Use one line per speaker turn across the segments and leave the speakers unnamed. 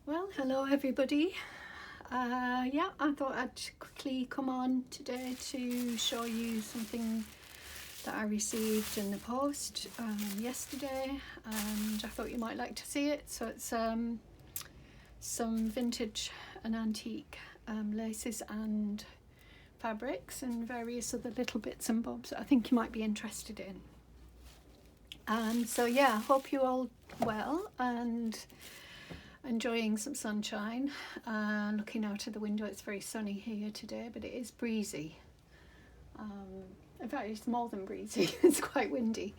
Well, hello everybody. Yeah, I thought I'd quickly come on today to show you something that I received in the post yesterday, and I thought you might like to see it. So it's some vintage and antique laces and fabrics and various other little bits and bobs that I think you might be interested in. So yeah, I hope you're all well and enjoying some sunshine. Looking out of the window, it's very sunny here today, but it is breezy. In fact, it's more than breezy. It's quite windy.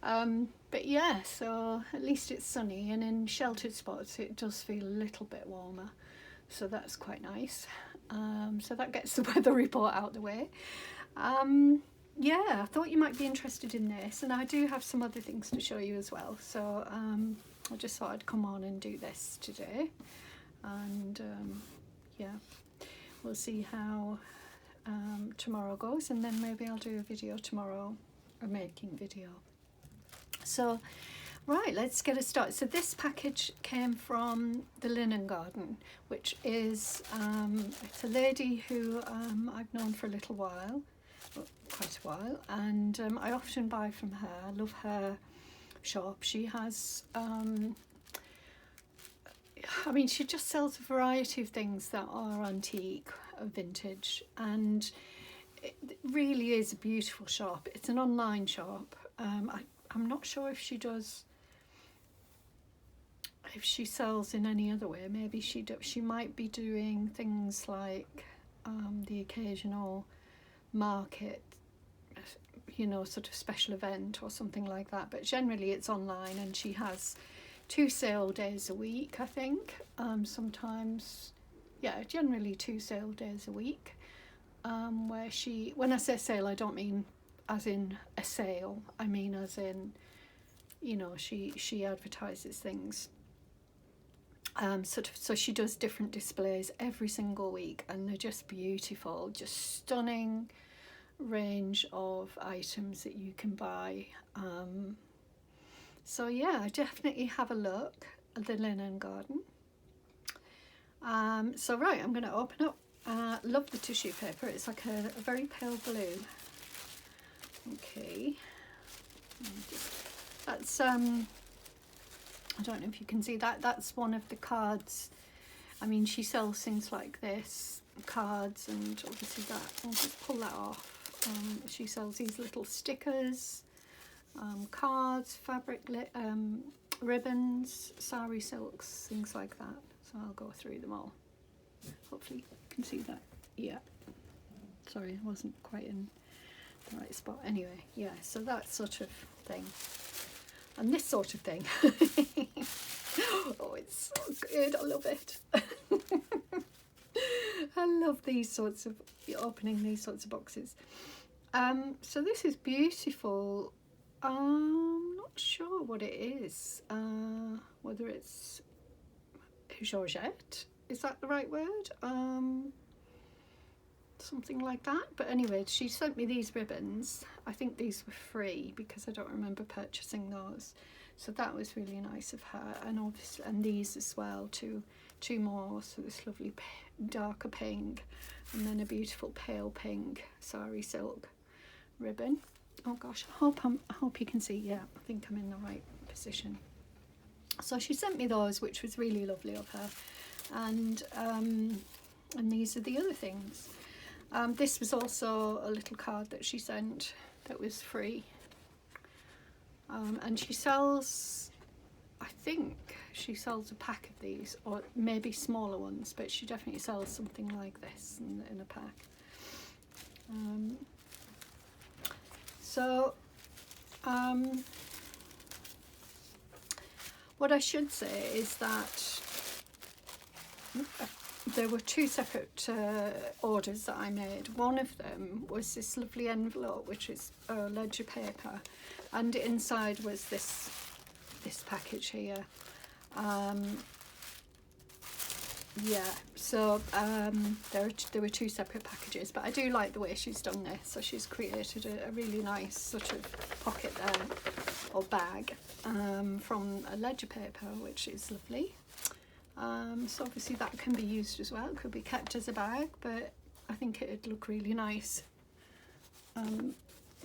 But yeah, so at least it's sunny, and in sheltered spots it does feel a little bit warmer, so that's quite nice. So that gets the weather report out the way. Yeah, I thought you might be interested in this, and I do have some other things to show you as well. So I just thought I'd come on and do this today, and yeah, we'll see how tomorrow goes, and then maybe I'll do a video tomorrow, a making video. So right, let's get it started. So this package came from the Linen Garden, which is it's a lady who I've known for a little while, quite a while, and I often buy from her. I love her shop. She has I mean, she just sells a variety of things that are antique, vintage, and it really is a beautiful shop. It's an online shop. I'm not sure if she does, if she sells in any other way. Maybe she might be doing things like the occasional market, you know, sort of special event or something like that, but generally it's online, and she has 2 sale days a week, I think. Sometimes, yeah, generally 2 sale days a week, where she, when I say sale, I don't mean as in a sale, I mean as in, you know, she advertises things. Sort of, so she does different displays every single week, and they're just beautiful, just stunning range of items that you can buy. So yeah, definitely have a look at the Linen Garden. So right, I'm going to open up. Love the tissue paper. It's like a very pale blue. Okay, that's I don't know if you can see that. That's one of the cards. I mean, she sells things like this, cards, and obviously that. I'll just pull that off. She sells these little stickers, cards, fabric, ribbons, sari silks, things like that. So I'll go through them all. Hopefully you can see that. Yeah. Sorry, I wasn't quite in the right spot. Anyway, yeah, so that sort of thing. And this sort of thing. Oh, it's so good. I love it. I love these sorts of, opening these sorts of boxes. So this is beautiful. I'm not sure what it is. Whether it's Georgette, is that the right word? Something like that. But anyway, she sent me these ribbons. I think these were free because I don't remember purchasing those. So that was really nice of her. And obviously, and these as well, two more. So this lovely darker pink, and then a beautiful pale pink sari silk ribbon. Oh gosh, I hope you can see. Yeah, I think I'm in the right position. So she sent me those, which was really lovely of her. And these are the other things. This was also a little card that she sent that was free. And she sells, I think she sells a pack of these, or maybe smaller ones, but she definitely sells something like this in a pack. What I should say is that there were 2 separate orders that I made. One of them was this lovely envelope, which is ledger paper, and inside was this package here. Yeah, so there were 2 separate packages, but I do like the way she's done this. So she's created a really nice sort of pocket there, or bag, from a ledger paper, which is lovely. So obviously that can be used as well. It could be kept as a bag, but I think it'd look really nice.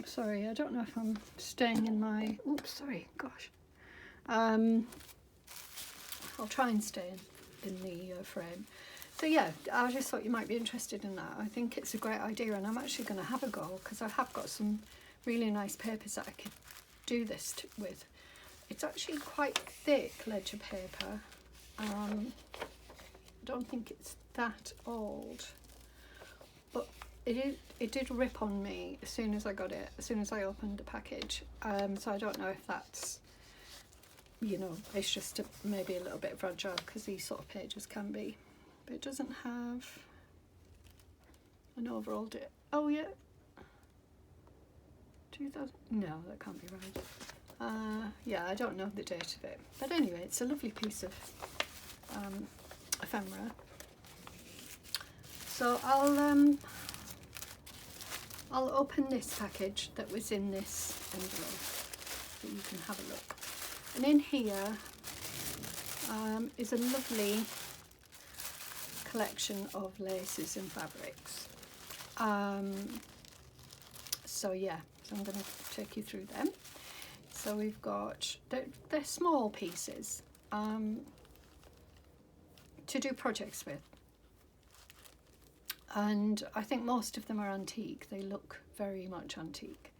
Sorry, I don't know if I'm staying in my, oops, sorry, gosh. I'll try and stay in the frame. So yeah, I just thought you might be interested in that. I think it's a great idea, and I'm actually going to have a go because I have got some really nice papers that I could do this with. It's actually quite thick ledger paper. I don't think it's that old, but it did rip on me as soon as I got it, as soon as I opened the package. So I don't know if that's, you know, it's just maybe a little bit fragile, because these sort of pages can be. But it doesn't have an overall date. Oh yeah, 2000. No, that can't be right. Yeah, I don't know the date of it. But anyway, it's a lovely piece of ephemera. So I'll open this package that was in this envelope so you can have a look. And in here is a lovely collection of laces and fabrics. So yeah, so I'm going to take you through them. So we've got, they're small pieces to do projects with. And I think most of them are antique. They look very much antique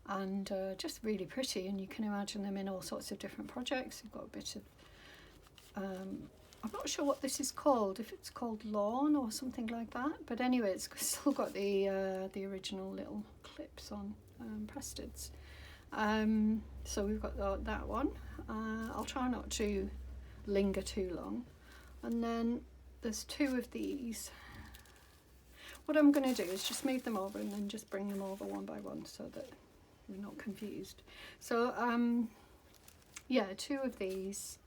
and just really pretty, and you can imagine them in all sorts of different projects. You've got a bit of, I'm not sure what this is called, if it's called lawn or something like that, but anyway, it's still got the original little clips on, Presteds. So we've got that one. I'll try not to linger too long. And then there's two of these. What I'm going to do is just move them over and then just bring them over one by one so that we're not confused. So yeah, two of these,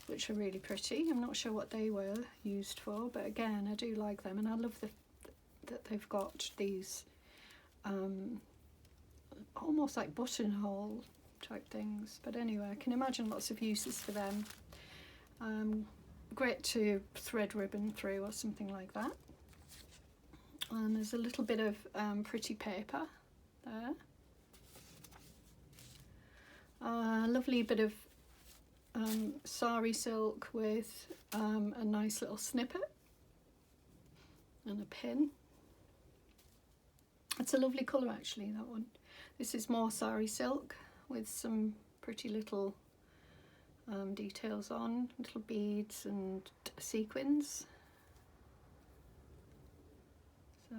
which are really pretty. I'm not sure what they were used for, but again, I do like them, and I love that they've got these almost like buttonhole type things. But anyway, I can imagine lots of uses for them. Great to thread ribbon through or something like that. And there's a little bit of pretty paper there. A lovely bit of sari silk with a nice little snippet and a pin. It's a lovely colour actually, that one. This is more sari silk with some pretty little details on, little beads and sequins. So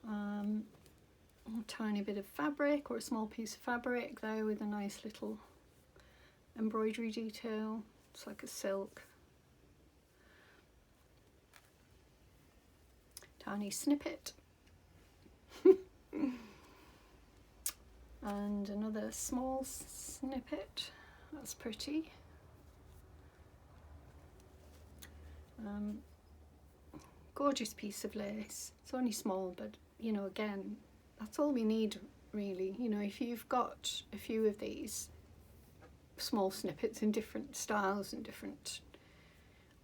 a tiny bit of fabric, or a small piece of fabric there with a nice little embroidery detail. It's like a silk. Tiny snippet. And another small snippet. That's pretty. Gorgeous piece of lace. It's only small, but you know, again, that's all we need really. You know, if you've got a few of these small snippets in different styles and different,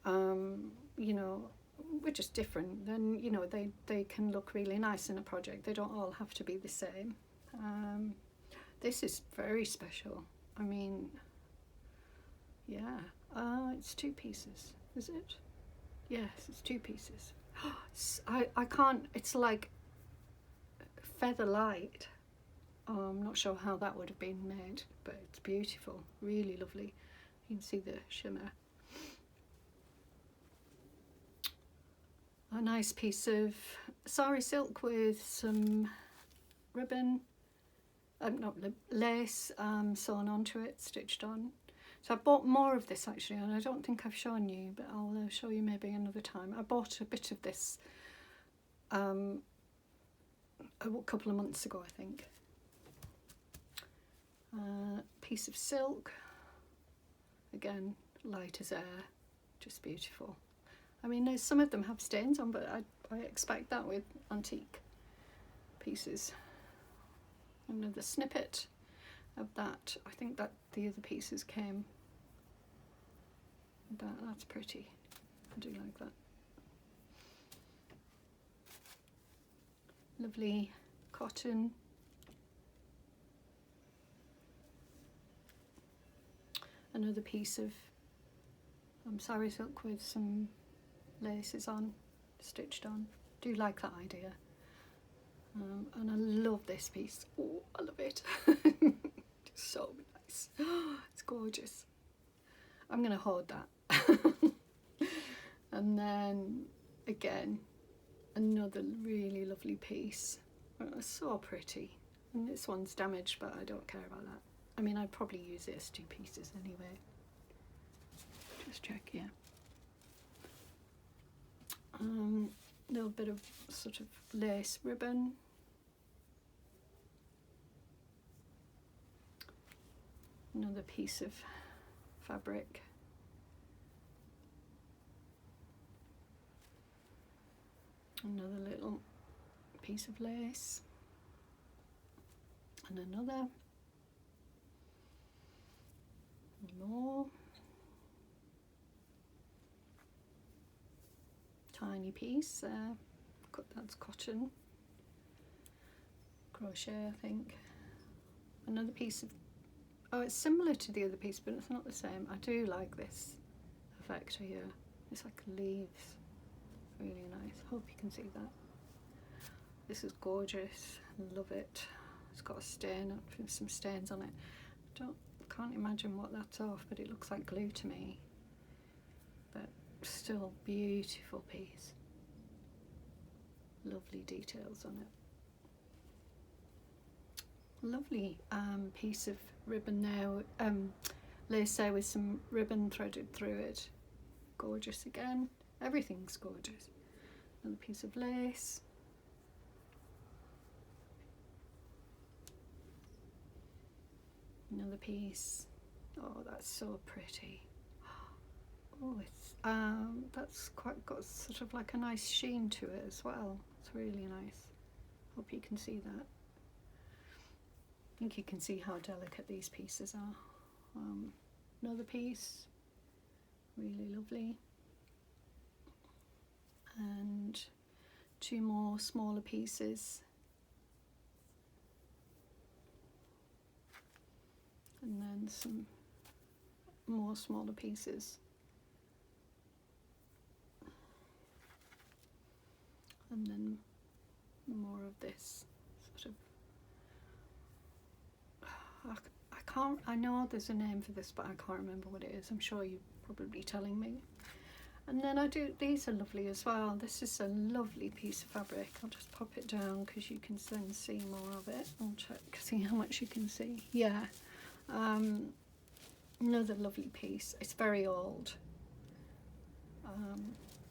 you know, we're just different, then you know they can look really nice in a project. They don't all have to be the same. This is very special. I mean, yeah, it's two pieces, is it? Yes, it's two pieces. I can't, it's like feather light. I'm not sure how that would have been made, but it's beautiful, really lovely. You can see the shimmer. A nice piece of sari silk with some ribbon, not lace sewn onto it, stitched on. So I bought more of this actually, and I don't think I've shown you, but I'll show you maybe another time. I bought a bit of this a couple of months ago, I think. Piece of silk, again light as air, just beautiful. I mean, there's some of them have stains on, but I expect that with antique pieces. Another snippet of that. I think that the other pieces came That's pretty. I do like that. Lovely cotton. Another piece of sari silk with some laces on, stitched on. Do like that idea. And I love this piece. Oh, I love it. It's so nice. It's gorgeous. I'm going to hoard that. And then again, another really lovely piece. It's so pretty. And this one's damaged, but I don't care about that. I mean, I'd probably use it as 2 pieces anyway. Just check, yeah. Little bit of sort of lace ribbon. Another piece of fabric. Another little piece of lace. And another. More. Tiny piece there. That's cotton. Crochet, I think. Another piece of, oh, it's similar to the other piece, but it's not the same. I do like this effect here. It's like leaves. Really nice. Hope you can see that. This is gorgeous. Love it. It's got a stain, some stains on it. Can't imagine what that's off, but it looks like glue to me. But still beautiful piece. Lovely details on it. Lovely piece of ribbon now, lace there with some ribbon threaded through it. Gorgeous again. Everything's gorgeous. Another piece of lace. Another piece. Oh, that's so pretty. Oh, it's that's quite got sort of like a nice sheen to it as well. It's really nice. Hope you can see that. I think you can see how delicate these pieces are. Another piece, really lovely. And 2 more smaller pieces. And then some more smaller pieces. And then more of this sort of, I know there's a name for this, but I can't remember what it is. I'm sure you're probably telling me. And then these are lovely as well. This is a lovely piece of fabric. I'll just pop it down because you can then see more of it. I'll check, see how much you can see. Yeah. Another lovely piece. It's very old.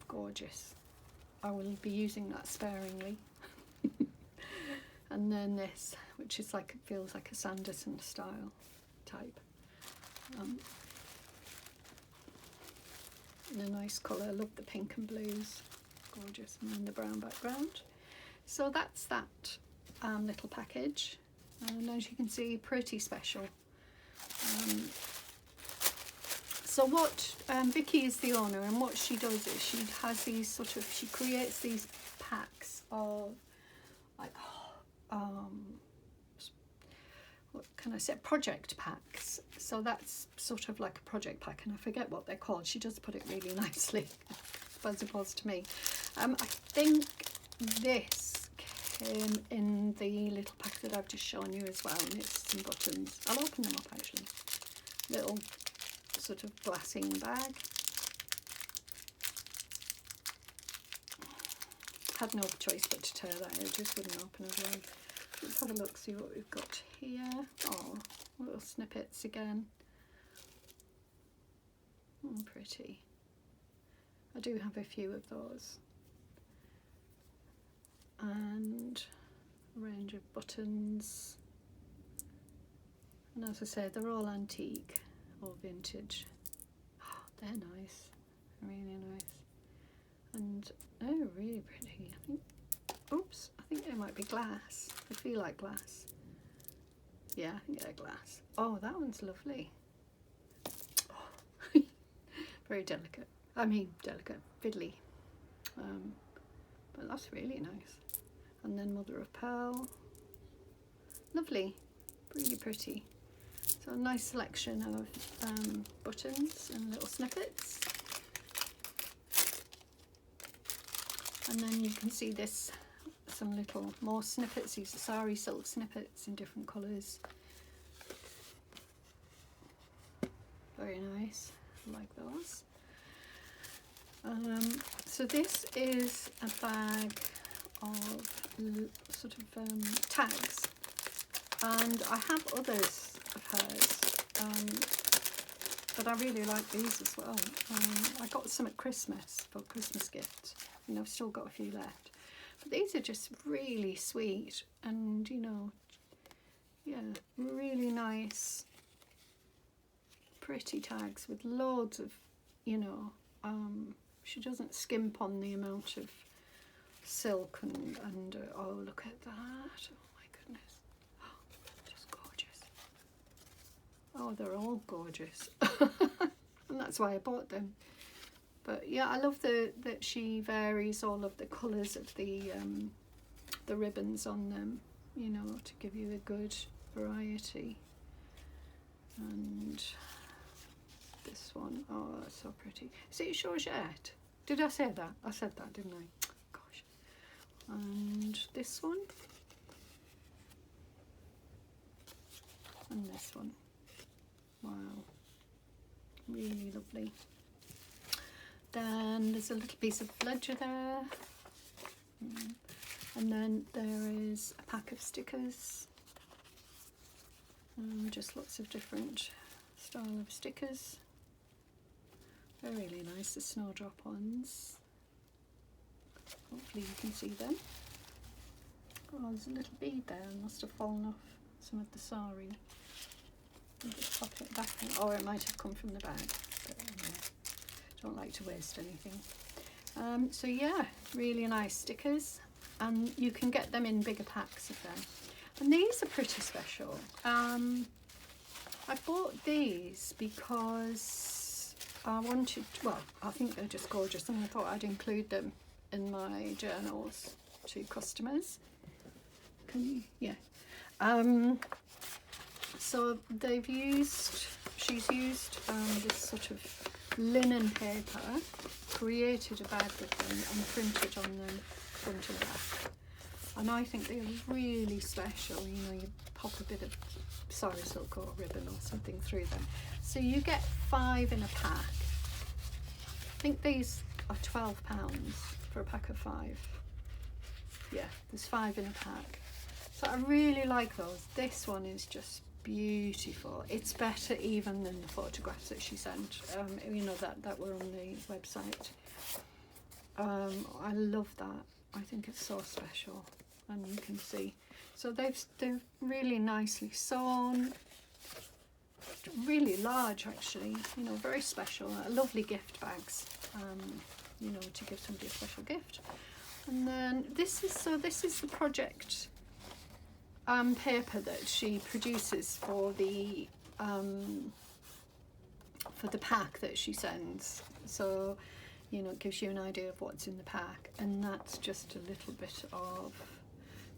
Gorgeous. I will be using that sparingly. And then this, which is like, it feels like a Sanderson style type. In a nice colour. I love the pink and blues. Gorgeous. And then the brown background. So that's that little package. And as you can see, pretty special. So what Vicky is the owner, and what she does is she has these sort of, she creates these packs of like what can I say, project packs. So that's sort of like a project pack, and I forget what they're called. She does put it really nicely as opposed to me. I think this came in the little pack that I've just shown you as well, and it's some buttons. I'll open them up actually. Little sort of glassing bag. Had no choice but to tear that out, it just wouldn't open otherwise. Let's have a look, see what we've got here. Oh, little snippets again. Oh, pretty. I do have a few of those. And a range of buttons. And as I said, they're all antique or vintage. Oh, they're nice, really nice. And oh, really pretty. I think, oops, I think they might be glass. They feel like glass. Yeah, I think they're glass. Oh, that one's lovely. Oh, very delicate. I mean delicate, fiddly. But that's really nice. And then mother of pearl. Lovely, really pretty. So a nice selection of buttons and little snippets. And then you can see this, some little more snippets. These are sari silk snippets in different colours. Very nice, I like those. So this is a bag of sort of tags, and I have others of hers, but I really like these as well. I got some at Christmas for Christmas gifts, and I've still got a few left. But these are just really sweet, and you know, yeah, really nice, pretty tags with loads of, you know, she doesn't skimp on the amount of silk and oh, look at that, oh my goodness, oh, just gorgeous. Oh, they're all gorgeous. And that's why I bought them. But yeah, I love that she varies all of the colours of the ribbons on them, you know, to give you a good variety. And this one, oh, that's so pretty. Is it Georgette? Did I say that? I said that, didn't I? Gosh. And this one. And this one. Wow. Really lovely. Then there's a little piece of ledger there. And then there is a pack of stickers. Just lots of different style of stickers. They're really nice, the snowdrop ones. Hopefully you can see them. Oh, there's a little bead there, it must have fallen off some of the sari. I'll just pop it back in. Or it might have come from the bag, but anyway, don't like to waste anything. So yeah, really nice stickers, and you can get them in bigger packs of them. And these are pretty special. I bought these because I wanted, well, I think they're just gorgeous, and I thought I'd include them in my journals to customers. Can you? Yeah. So she's used this sort of linen paper, created a bag with them and printed on them front and back. And I think they're really special. You know, you pop a bit of sari silk or ribbon or something through them. So you get 5 in a pack. I think these are £12 for a pack of 5. Yeah, there's 5 in a pack. So I really like those. This one is just beautiful. It's better even than the photographs that she sent, you know, that were on the website. I love that. I think it's so special, and you can see. So they're really nicely sewn, really large actually, you know, very special. Lovely gift bags, you know, to give somebody a special gift. And then this is the project paper that she produces for the pack that she sends. So, you know, it gives you an idea of what's in the pack, and that's just a little bit of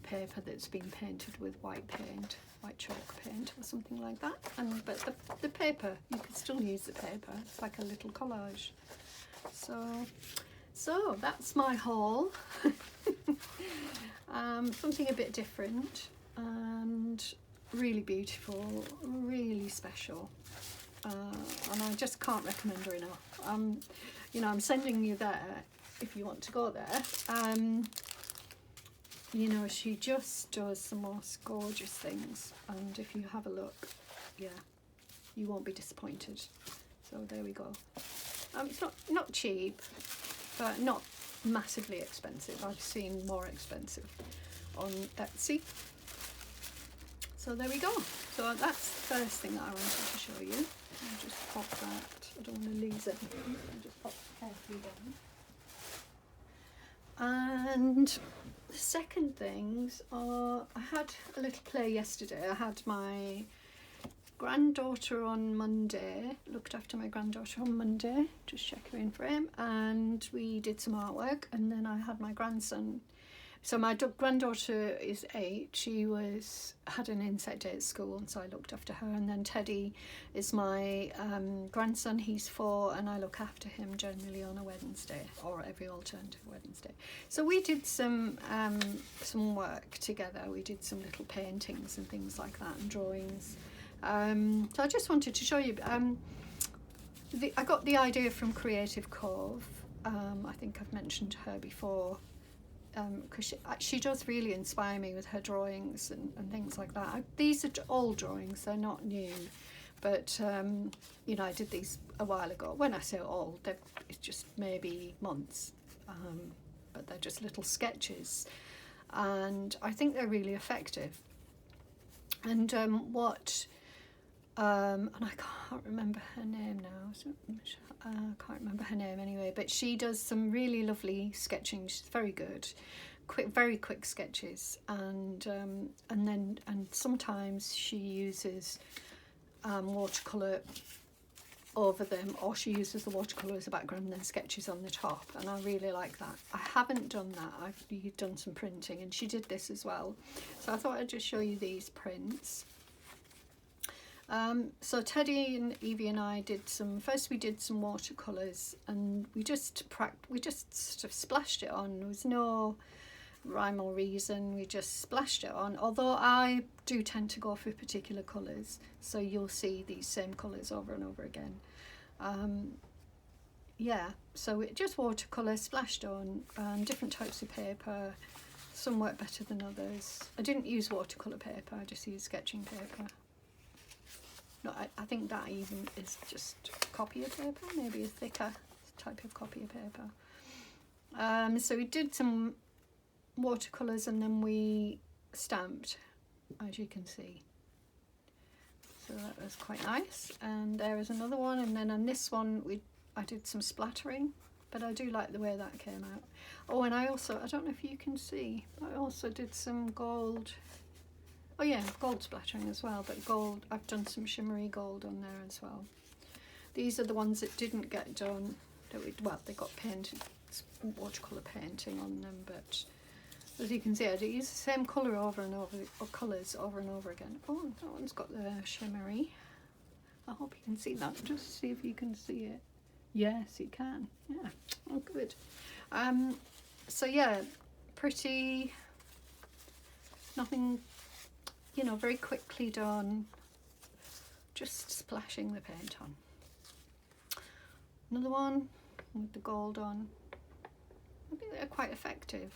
paper that's been painted with white paint, white chalk paint or something like that. But the paper, you can still use the paper. It's like a little collage. So that's my haul. Something a bit different and really beautiful, really special. And I just can't recommend her enough. You know, I'm sending you there if you want to go there. You know, she just does the most gorgeous things, and if you have a look, yeah, you won't be disappointed. So there we go. It's not cheap, but not massively expensive. I've seen more expensive on Etsy. So there we go. So that's the first thing that I wanted to show you. I'll just pop that. I don't want to lose anything. I'll just pop it carefully down. And the second things are, I had a little play yesterday. I had my granddaughter on Monday looked after my granddaughter on Monday, just check her in frame, and we did some artwork, and then I had my grandson. So my granddaughter is 8. She had an insect day at school, and so I looked after her. And then Teddy is my grandson. He's 4, and I look after him generally on a Wednesday or every alternative Wednesday. So we did some work together. We did some little paintings and things like that, and drawings. So I just wanted to show you. I got the idea from Creative Cove. I think I've mentioned her before. Because she does really inspire me with her drawings and things like that. These are old drawings, they're not new, but you know, I did these a while ago. When I say old, it's just maybe months, but they're just little sketches, and I think they're really effective. And and I can't remember her name now. I can't remember her name anyway, but she does some really lovely sketching. She's very good, very quick sketches, and sometimes she uses watercolour over them, or she uses the watercolour as a background and then sketches on the top, and I really like that. I haven't done that. I've done some printing, and she did this as well, so I thought I'd just show you these prints. So Teddy and Evie and I did first we did some watercolours, and we just sort of splashed it on. There was no rhyme or reason, we just splashed it on, although I do tend to go for particular colours, so you'll see these same colours over and over again. Yeah, so it just watercolour splashed on, different types of paper. Some work better than others. I didn't use watercolour paper, I just used sketching paper. No, I think that even is just copier paper, maybe a thicker type of copier paper. So we did some watercolours, and then we stamped, as you can see. So that was quite nice. And there is another one, and then on this one I did some splattering, but I do like the way that came out. Oh, and I don't know if you can see, I also did some gold. Oh yeah, gold splattering as well, but gold, I've done some shimmery gold on there as well. These are the ones that didn't get done, they got painted, watercolour painting on them, but as you can see, I do use the same colour over and over, or colours over and over again. Oh, that one's got the shimmery. I hope you can see that, just see if you can see it. Yes, you can, yeah, oh good. So yeah, pretty, nothing, you know, very quickly done, just splashing the paint on. Another one with the gold on. I think they're quite effective.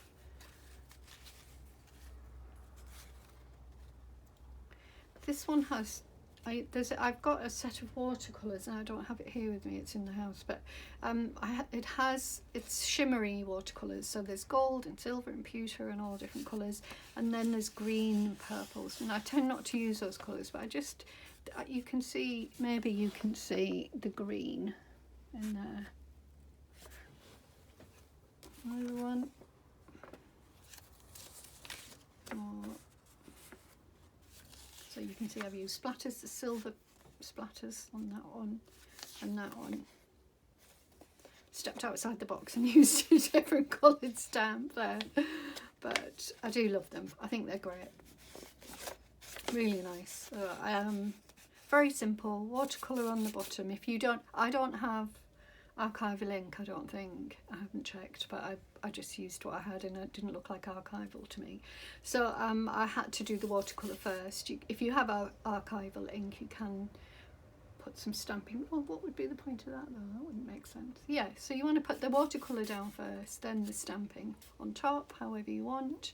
This one has, I've got a set of watercolours, and I don't have it here with me, it's in the house, but it's shimmery watercolours, so there's gold and silver and pewter and all different colours, and then there's green and purples, and I tend not to use those colours, but you can see, maybe you can see the green in there. Another one. Oh. So you can see I've used splatters, the silver splatters on that one and that one. Stepped outside the box and used a different coloured stamp there, but I do love them. I think they're great, really nice. Very simple, watercolour on the bottom. If you don't, I don't have archival ink, I don't think. I haven't checked, but I just used what I had, and it didn't look like archival to me. So I had to do the watercolour first. If you have archival ink, you can put some stamping. Well, what would be the point of that though? That wouldn't make sense. Yeah, so you want to put the watercolour down first, then the stamping on top, however you want.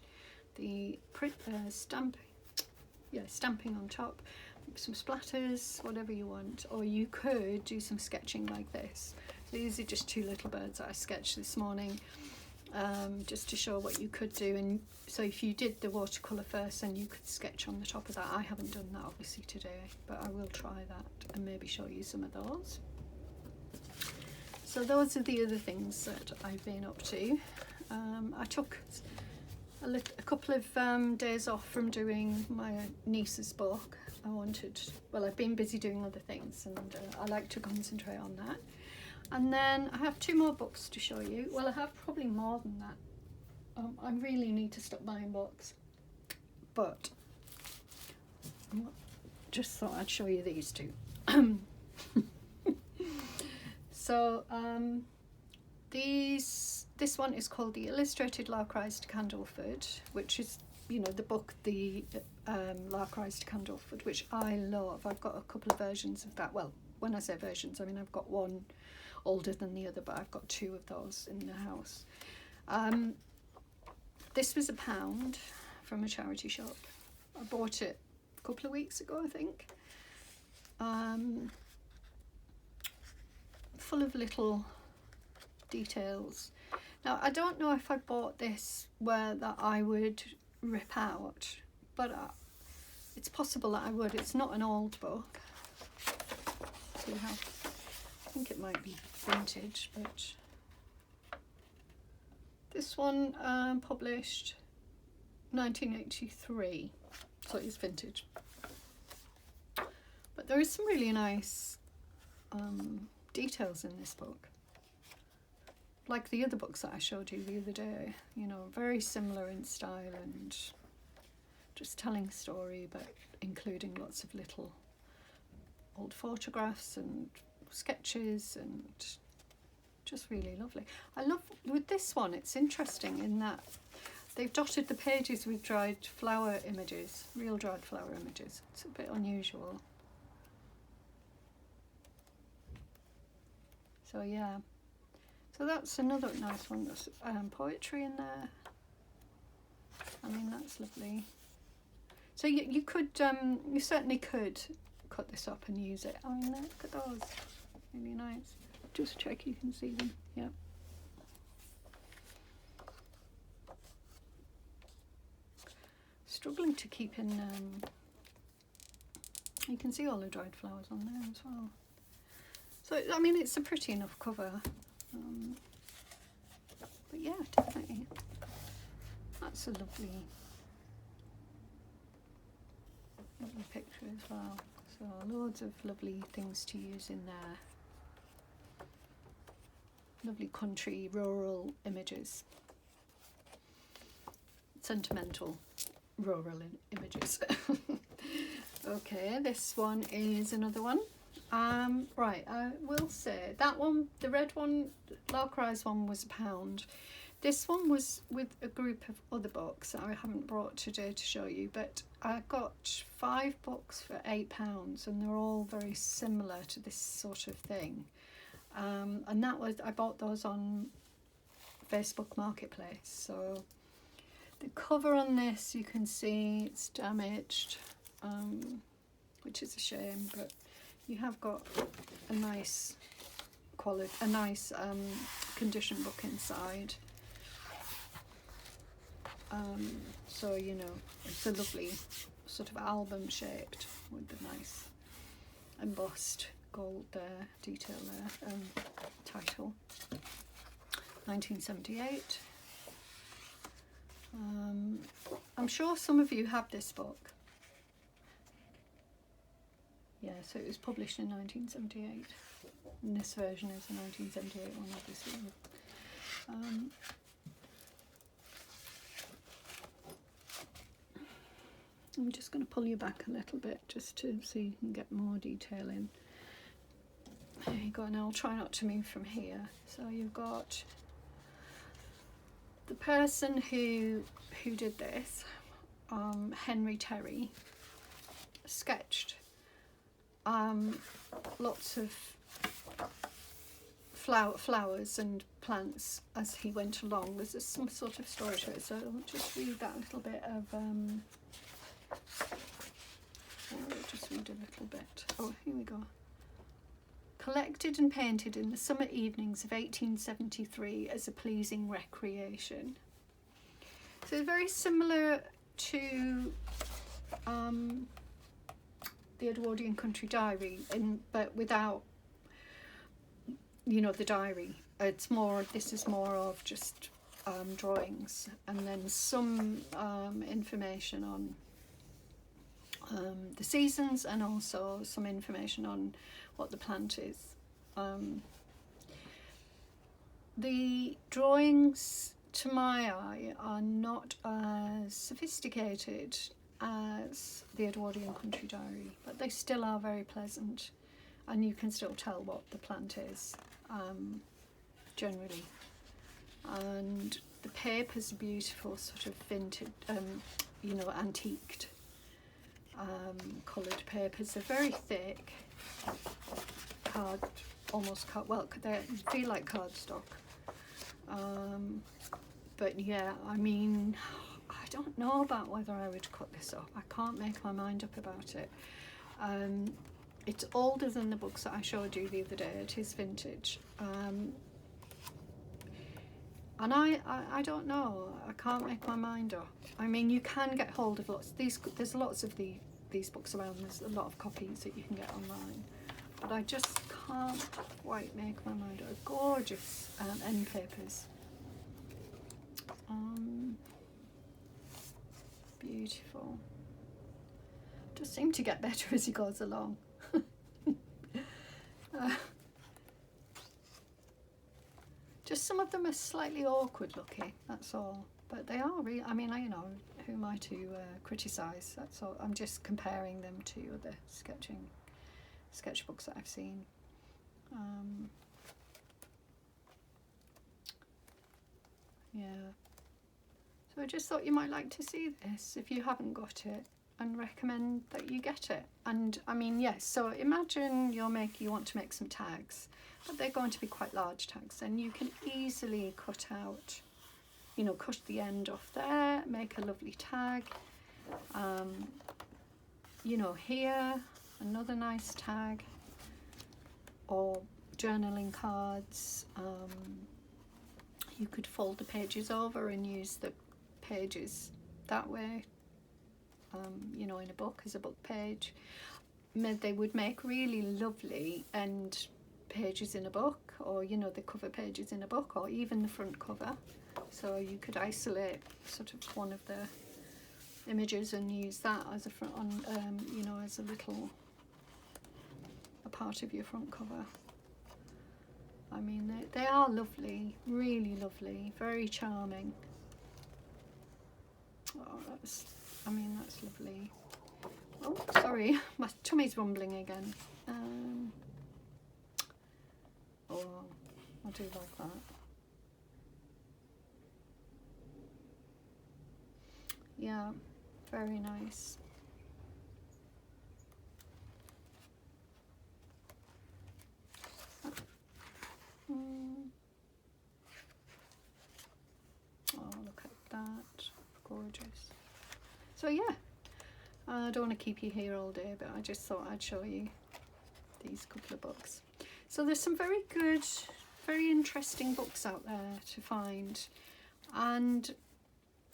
The stamping on top, some splatters, whatever you want. Or you could do some sketching like this. These are just 2 little birds that I sketched this morning, just to show what you could do. And so if you did the watercolour first, then you could sketch on the top of that. I haven't done that obviously today, but I will try that and maybe show you some of those. So those are the other things that I've been up to. I took a couple of days off from doing my niece's book. I've been busy doing other things, and I like to concentrate on that. And then I have 2 more books to show you. Well, I have probably more than that. I really need to stop buying books, but just thought I'd show you these 2. So this one is called The Illustrated Lark Rise to Candleford, which is, you know, the book, the Lark Rise to Candleford, which I love. I've got a couple of versions of that. Well, when I say versions, I mean I've got one older than the other, but I've got 2 of those in the house. This was £1 from a charity shop. I bought it a couple of weeks ago, I think. Full of little details. Now, I don't know if I bought this where that I would rip out, but it's possible that I would. It's not an old book. See how, I think it might be vintage, but this one published 1983, so it's vintage. But there is some really nice details in this book, like the other books that I showed you the other day, you know, very similar in style and just telling a story, but including lots of little old photographs and sketches, and just really lovely. I love, with this one, it's interesting in that they've dotted the pages with dried flower images, real dried flower images. It's a bit unusual. So yeah, so that's another nice one. There's poetry in there. I mean, that's lovely. So you could, you certainly could cut this up and use it. I mean, look at those, really nice. Just check you can see them. Yeah. Struggling to keep in. You can see all the dried flowers on there as well. So I mean, it's a pretty enough cover. But yeah, definitely. That's a lovely picture as well. So loads of lovely things to use in there. Lovely country, rural images. Sentimental rural images. Okay, this one is another one. Right, I will say that one, the red one, Lark Rise one, was £1. This one was with a group of other books that I haven't brought today to show you, but I got 5 books for £8, and they're all very similar to this sort of thing. And that was, I bought those on Facebook Marketplace. So the cover on this, you can see it's damaged, which is a shame, but you have got a nice quality, a nice condition book inside. So, you know, it's a lovely sort of album shaped with the nice embossed gold there, detail there, title, 1978. I'm sure some of you have this book. Yeah, so it was published in 1978, and this version is the 1978 one, obviously. I'm just going to pull you back a little bit just to so you can get more detail in. There you go, and I'll try not to move from here. So you've got the person who did this, Henry Terry, sketched lots of flowers and plants as he went along. There's some sort of story to it, so I'll just read that little bit of I'll just read a little bit. Oh, here we go. Collected and painted in the summer evenings of 1873 as a pleasing recreation. So very similar to the Edwardian Country Diary, but without, you know, the diary. It's more, this is more of just drawings, and then some information on the seasons, and also some information on what the plant is. The drawings, to my eye, are not as sophisticated as the Edwardian Country Diary, but they still are very pleasant, and you can still tell what the plant is, generally. And the paper's beautiful, sort of vintage, you know, antiqued, coloured papers. They're very thick, well, they feel like cardstock. But yeah, I mean, I don't know about whether I would cut this up. I can't make my mind up about it. It's older than the books that I showed you the other day. It is vintage. And I don't know. I can't make my mind up. I mean, you can get hold of lots. There's lots of these books around. There's a lot of copies that you can get online. But I just can't quite make my mind up. Gorgeous end papers. Beautiful. Does seem to get better as he goes along. Just some of them are slightly awkward looking, that's all. But they are really, I mean, you know, who am I to criticise? That's all. I'm just comparing them to other sketchbooks that I've seen. Yeah. So I just thought you might like to see this if you haven't got it, and recommend that you get it. And I mean, yes, so imagine you want to make some tags, but they're going to be quite large tags, and you can easily cut out, you know, cut the end off there, make a lovely tag. You know, here, another nice tag, or journaling cards. You could fold the pages over and use the pages that way, you know, in a book, as a book page. They would make really lovely end pages in a book, or, you know, the cover pages in a book, or even the front cover. So you could isolate sort of one of the images and use that as a front, you know, as a part of your front cover. I mean, they are lovely, really lovely, very charming. Oh, that's lovely. Oh, sorry, my tummy's rumbling again. Oh, I do like that. Yeah, very nice. Oh, look at that, gorgeous. So yeah, I don't want to keep you here all day, but I just thought I'd show you these couple of books. So there's some very good, very interesting books out there to find, and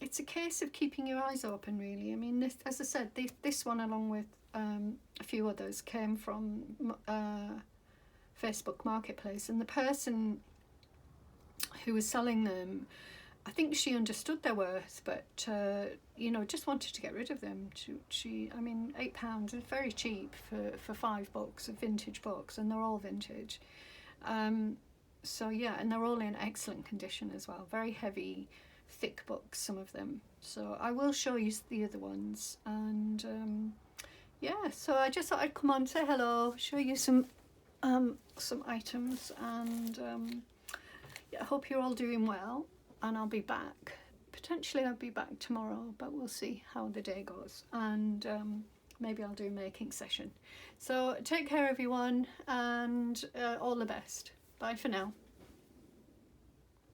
it's a case of keeping your eyes open, really. I mean, this, as I said, this one, along with a few others, came from Facebook Marketplace, and the person who was selling them, I think she understood their worth, but you know, just wanted to get rid of them. I mean, £8 is very cheap for 5 books of vintage books, and they're all vintage. So yeah, and they're all in excellent condition as well. Very heavy, thick books, some of them. So I will show you the other ones, and yeah. So I just thought I'd come on, say hello, show you some items, and yeah, I hope you're all doing well. And I'll be back. Potentially I'll be back tomorrow, but we'll see how the day goes. And maybe I'll do a making session. So take care, everyone, and all the best. Bye for now.